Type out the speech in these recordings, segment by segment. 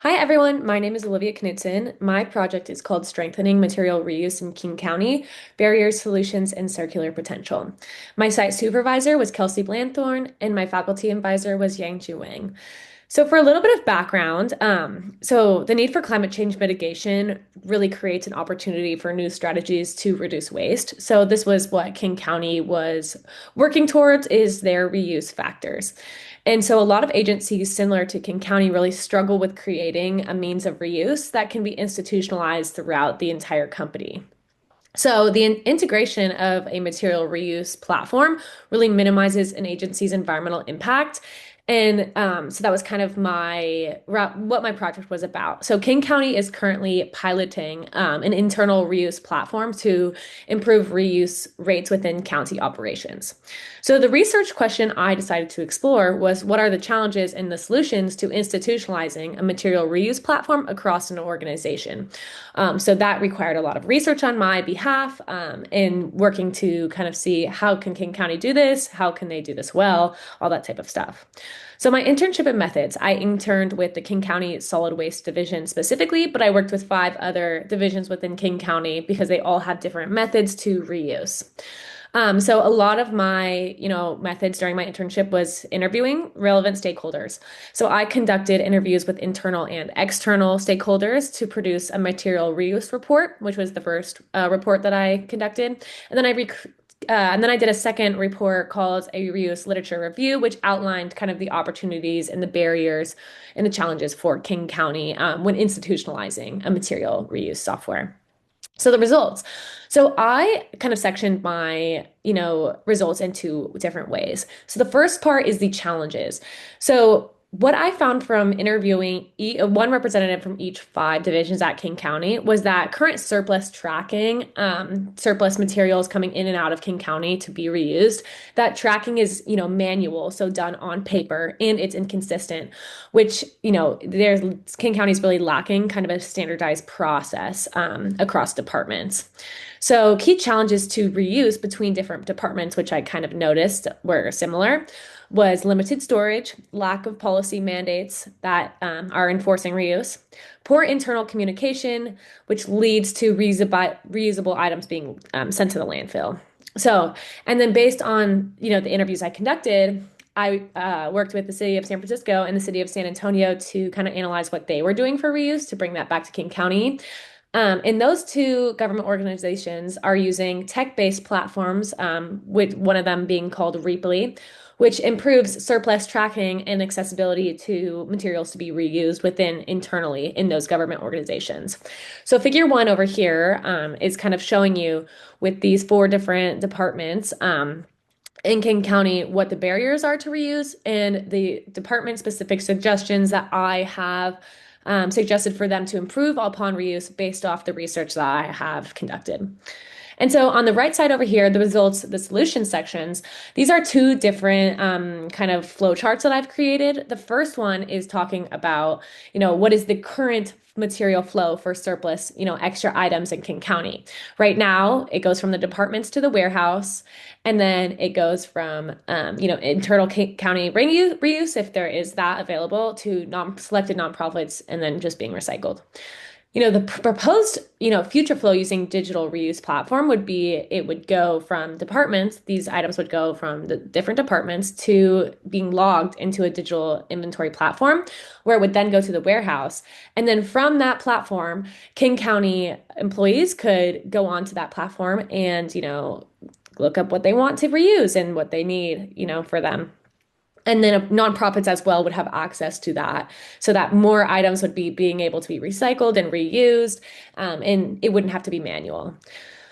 Hi everyone, my name is Olivia Knutson. My project is called Strengthening Material Reuse in King County, Barriers, Solutions, and Circular Potential. My site supervisor was Kelsey Blanthorne, and my faculty advisor was Yangju Wang. So for a little bit of background, the need for climate change mitigation really creates an opportunity for new strategies to reduce waste. So this was what King County was working towards is their reuse factors. And so a lot of agencies similar to King County really struggle with creating a means of reuse that can be institutionalized throughout the entire company. So the integration of a material reuse platform really minimizes an agency's environmental impact. And so that was kind of what my project was about. So King County is currently piloting an internal reuse platform to improve reuse rates within county operations. So the research question I decided to explore was what are the challenges and the solutions to institutionalizing a material reuse platform across an organization? So that required a lot of research on my behalf in working to kind of see how can King County do this? How can they do this well? All that type of stuff. So my internship and methods, I interned with the King County Solid Waste Division specifically, but I worked with 5 other divisions within King County because they all have different methods to reuse. So a lot of my, methods during my internship was interviewing relevant stakeholders. So I conducted interviews with internal and external stakeholders to produce a material reuse report, which was the first report that I conducted. And then I did a second report called a reuse literature review, which outlined kind of the opportunities and the barriers and the challenges for King County when institutionalizing a material reuse software. So the results. So I kind of sectioned my, results into different ways. So the first part is the challenges. So what I found from interviewing one representative from each 5 divisions at King County was that current surplus tracking, surplus materials coming in and out of King County to be reused, that tracking is, manual, so done on paper, and it's inconsistent, which, there's King County is really lacking kind of a standardized process across departments. So key challenges to reuse between different departments, which I kind of noticed were similar, was limited storage, lack of policy mandates that are enforcing reuse, poor internal communication, which leads to reusable items being sent to the landfill. So, and then based on, the interviews I conducted, I worked with the city of San Francisco and the city of San Antonio to kind of analyze what they were doing for reuse to bring that back to King County. And those 2 government organizations are using tech-based platforms, with one of them being called Reaply, which improves surplus tracking and accessibility to materials to be reused within internally in those government organizations. So figure 1 over here is kind of showing you with these 4 different departments in King County what the barriers are to reuse and the department-specific suggestions that I have suggested for them to improve upon reuse based off the research that I have conducted. And so on the right side over here, the results, the solution sections, these are 2 different kind of flow charts that I've created. The first one is talking about, what is the current material flow for surplus, extra items in King County. Right now, it goes from the departments to the warehouse, and then it goes from, internal county reuse, if there is that available, to selected nonprofits, and then just being recycled. The proposed, future flow using digital reuse platform would be it would go from departments, these items would go from the different departments to being logged into a digital inventory platform where it would then go to the warehouse. And then from that platform, King County employees could go onto that platform and, look up what they want to reuse and what they need, for them. And then nonprofits as well would have access to that so that more items would be being able to be recycled and reused, and it wouldn't have to be manual.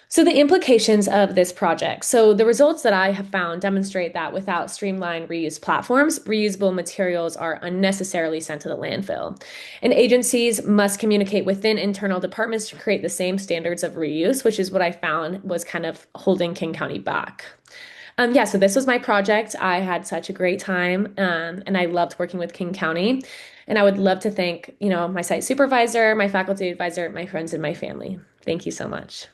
So the implications of this project. So the results that I have found demonstrate that without streamlined reuse platforms, reusable materials are unnecessarily sent to the landfill. And agencies must communicate within internal departments to create the same standards of reuse, which is what I found was kind of holding King County back. Yeah, so this was my project. I had such a great time, and I loved working with King County. And I would love to thank, my site supervisor, my faculty advisor, my friends, and my family. Thank you so much.